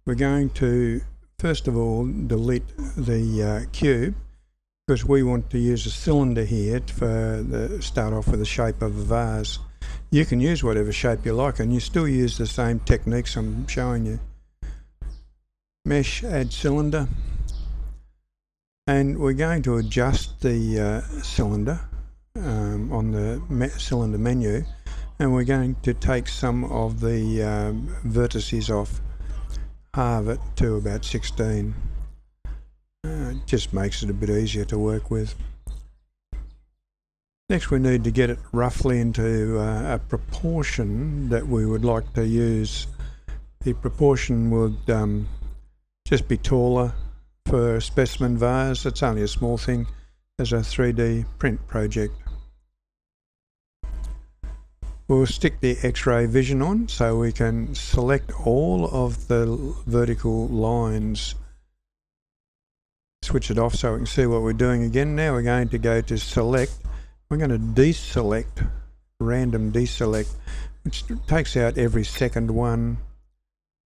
we're going to first of all delete the cube, because we want to use a cylinder here for start off with the shape of a vase. You can use whatever shape you like, and you still use the same techniques I'm showing you. Mesh, add cylinder, and we're going to adjust the cylinder on the cylinder menu, and we're going to take some of the vertices off, halve it to about 16. It just makes it a bit easier to work with. Next, we need to get it roughly into a proportion that we would like to use. The proportion would just be taller for a specimen vase. It's only a small thing as a 3D print project. We'll stick the X-ray vision on so we can select all of the vertical lines. Switch it off so we can see what we're doing again. Now we're going to go to select. We're going to deselect, random deselect, which takes out every second one.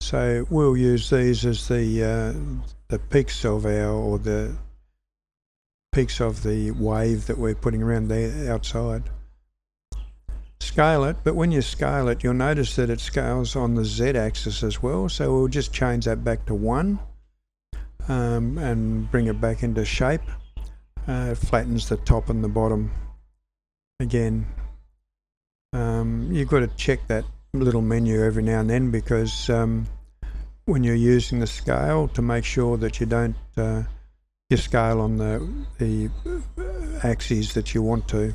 So we'll use these as the peaks of the peaks of the wave that we're putting around the outside. Scale it, but when you scale it, you'll notice that it scales on the Z-axis as well. So we'll just change that back to 1 and bring it back into shape. It flattens the top and the bottom. Again, you've got to check that little menu every now and then, because when you're using the scale, to make sure that you don't you scale on the axes that you want to.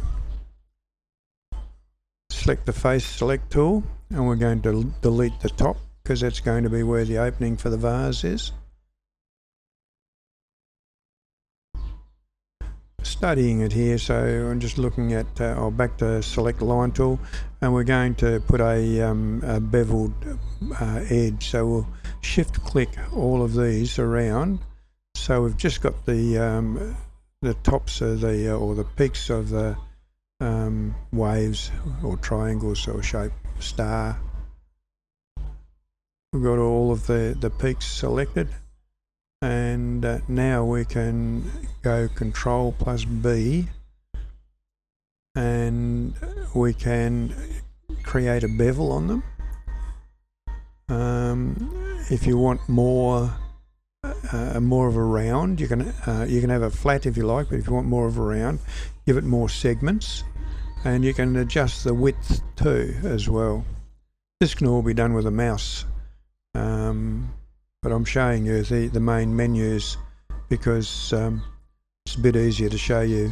Select the face select tool, and we're going to delete the top, because that's going to be where the opening for the vase is. Studying it here, so I'm just looking at back to select line tool, and we're going to put a beveled edge. So we'll shift click all of these around, so we've just got the tops of the or the peaks of the waves or triangles or shape star. We've got all of the peaks selected, and now we can go Control plus B, and we can create a bevel on them. If you want more of a round, you can have a flat if you like, but if you want more of a round, give it more segments, and you can adjust the width too as well. This can all be done with a mouse, but I'm showing you the main menus because it's a bit easier to show you.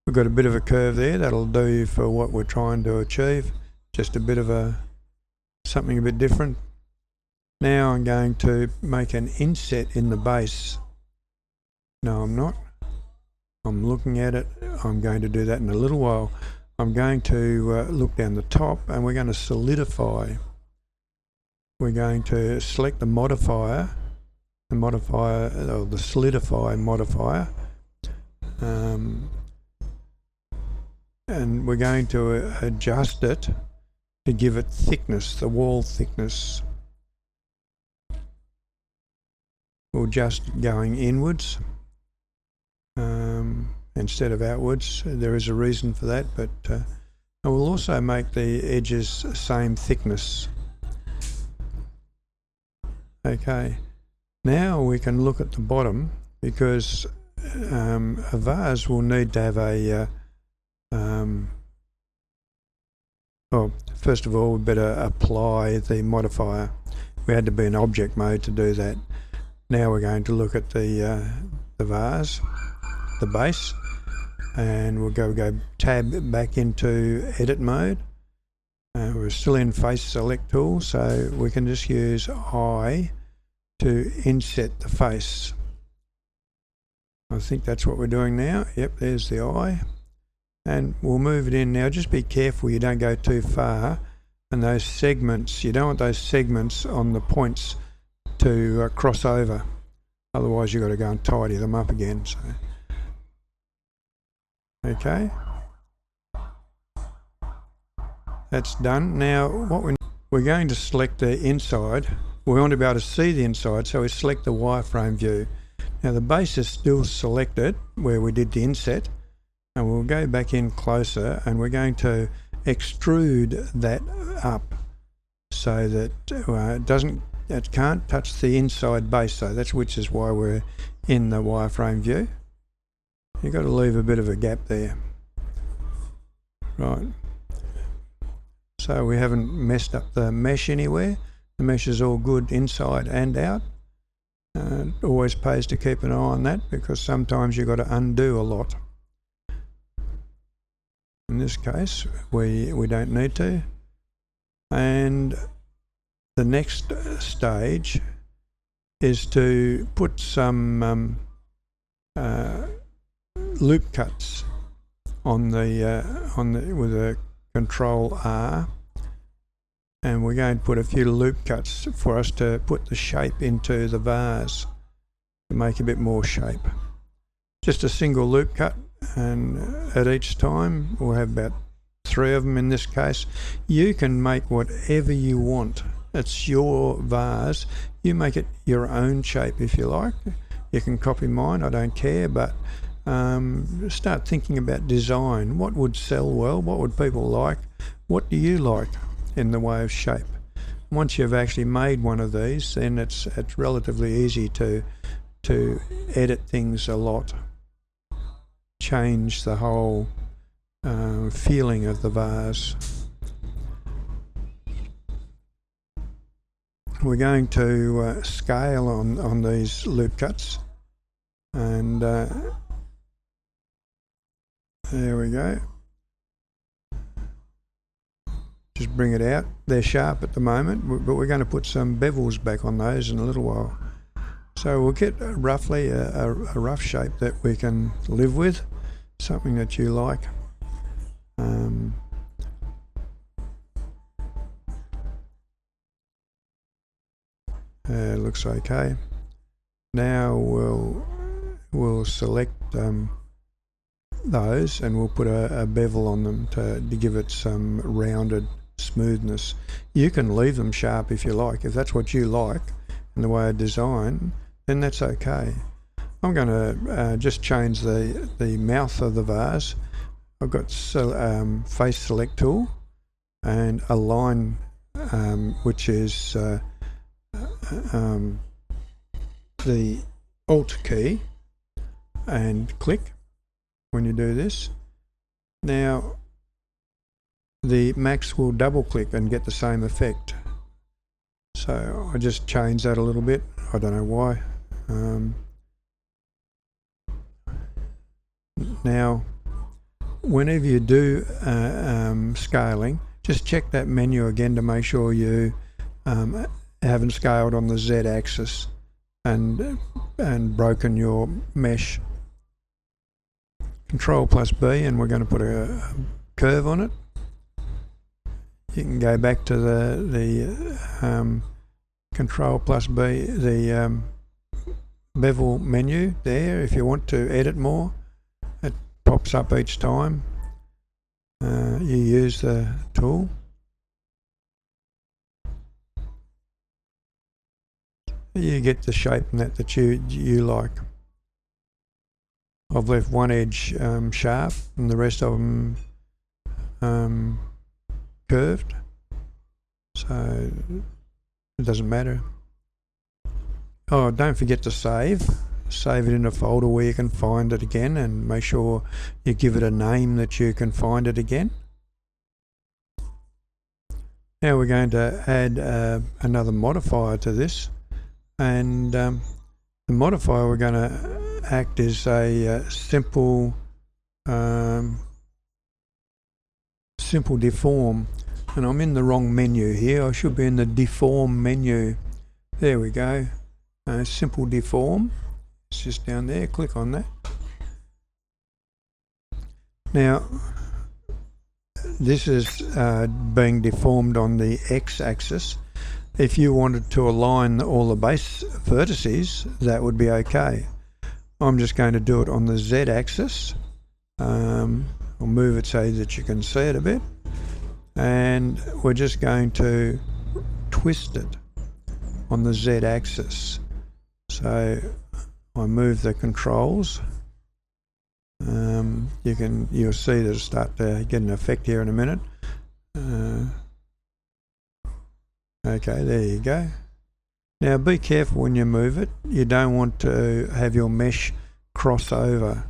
We've got a bit of a curve there, that'll do for what we're trying to achieve, just a bit of something a bit different. Now I'm going to make an inset in the base. No, I'm not. I'm looking at it. I'm going to do that in a little while. I'm going to look down the top, and we're going to solidify. We're going to select the modifier, or the solidify modifier, and we're going to adjust it to give it thickness, the wall thickness. We'll adjust going inwards instead of outwards. There is a reason for that, but I will also make the edges same thickness. Okay, now we can look at the bottom, because a vase will need to have a well, first of all we better apply the modifier. We had to be in object mode to do that. Now we're going to look at the vase, the base, and we'll go tab back into edit mode. We're still in face select tool, so we can just use I to inset the face. I think that's what we're doing now. Yep, there's the eye, and we'll move it in now. Just be careful you don't go too far, and those segments, you don't want those segments on the points to cross over, otherwise you've got to go and tidy them up again. So, okay, that's done. Now what we're going to select the inside. we want to be able to see the inside, so we select the wireframe view. Now the base is still selected where we did the inset, and we'll go back in closer and we're going to extrude that up so that it can't touch the inside base, so that's which is why we're in the wireframe view. You've got to leave a bit of a gap there. Right. So we haven't messed up the mesh anywhere. The mesh is all good inside and out. It always pays to keep an eye on that, because sometimes you've got to undo a lot. In this case, we don't need to. And the next stage is to put some loop cuts on the with a Control R, and we're going to put a few loop cuts for us to put the shape into the vase to make a bit more shape. Just a single loop cut, and at each time we'll have about 3 of them in this case. You can make whatever you want. It's your vase. You make it your own shape if you like. You can copy mine, I don't care, but start thinking about design. What would sell well? What would people like? What do you like in the way of shape? Once you've actually made one of these, then it's relatively easy to edit things a lot, change the whole feeling of the vase. We're going to scale on these loop cuts, and there we go. Just bring it out. They're sharp at the moment, but we're going to put some bevels back on those in a little while. So we'll get roughly a rough shape that we can live with, something that you like. Looks okay. Now we'll select those, and we'll put a bevel on them to give it some rounded smoothness. You can leave them sharp if you like. If that's what you like in the way of design, then that's okay. I'm going to just change the mouth of the vase. I've got face select tool and a line, which is the Alt key, and click when you do this. Now the max will double click and get the same effect. So I just changed that a little bit. I don't know why. Now whenever you do scaling, just check that menu again to make sure you haven't scaled on the Z axis and broken your mesh. Control plus B, and we're going to put a curve on it. You can go back to the Control plus B, the bevel menu there if you want to edit more. It pops up each time you use the tool. You get the shape in that you like. I've left one edge sharp and the rest of them curved, so it doesn't matter. Oh, don't forget to save it in a folder where you can find it again, and make sure you give it a name that you can find it again. Now we're going to add another modifier to this, and the modifier we're going to act as a simple deform, and I'm in the wrong menu here. I should be in the deform menu. There we go. Simple deform. It's just down there. Click on that. Now this is being deformed on the x-axis. If you wanted to align all the base vertices, that would be okay. I'm just going to do it on the z-axis. I'll move it so that you can see it a bit, and we're just going to twist it. on the Z axis. So I move the controls. You'll see that it'll start to get an effect here in a minute. Okay, there you go. Now be careful when you move it. You don't want to have your mesh cross over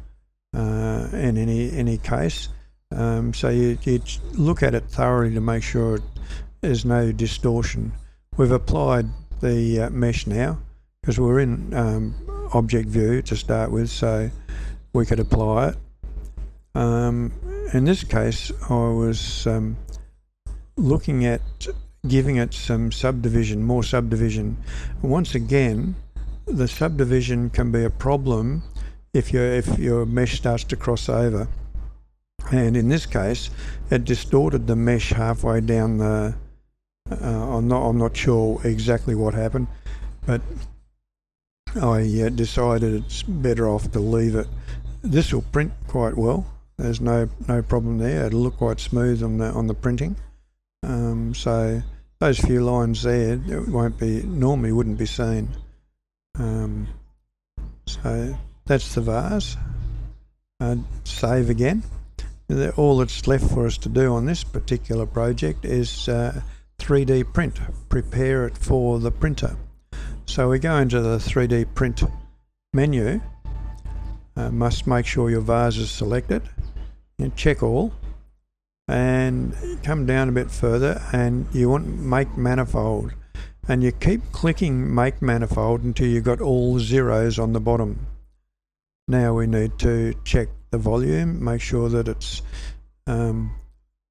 in any case. So you look at it thoroughly to make sure there's no distortion. We've applied the mesh now because we're in object view to start with, so we could apply it. In this case, I was looking at giving it some subdivision, more subdivision. Once again, the subdivision can be a problem if your mesh starts to cross over. And in this case, it distorted the mesh halfway down the. I'm not sure exactly what happened, but I decided it's better off to leave it. This will print quite well. There's no problem there. It'll look quite smooth on the printing. So those few lines there, it normally wouldn't be seen. So that's the vase. Save again. All that's left for us to do on this particular project is 3D print. Prepare it for the printer. So we go into the 3D print menu. Must make sure your vase is selected. You check all. And come down a bit further and you want make manifold. And you keep clicking make manifold until you've got all zeros on the bottom. Now we need to check the volume, make sure that it's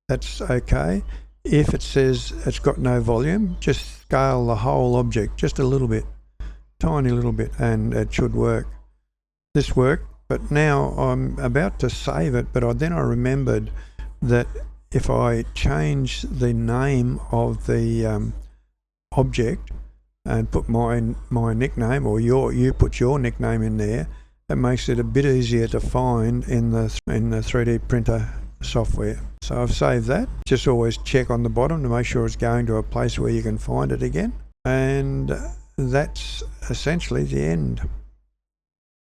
that's okay. If it says it's got no volume, just scale the whole object just a little bit, tiny little bit, and it should work. This worked, but now I'm about to save it, but then I remembered that if I change the name of the object and put my nickname, or you put your nickname in there, it makes it a bit easier to find in the 3D printer software. So I've saved that. Just always check on the bottom to make sure it's going to a place where you can find it again. And that's essentially the end.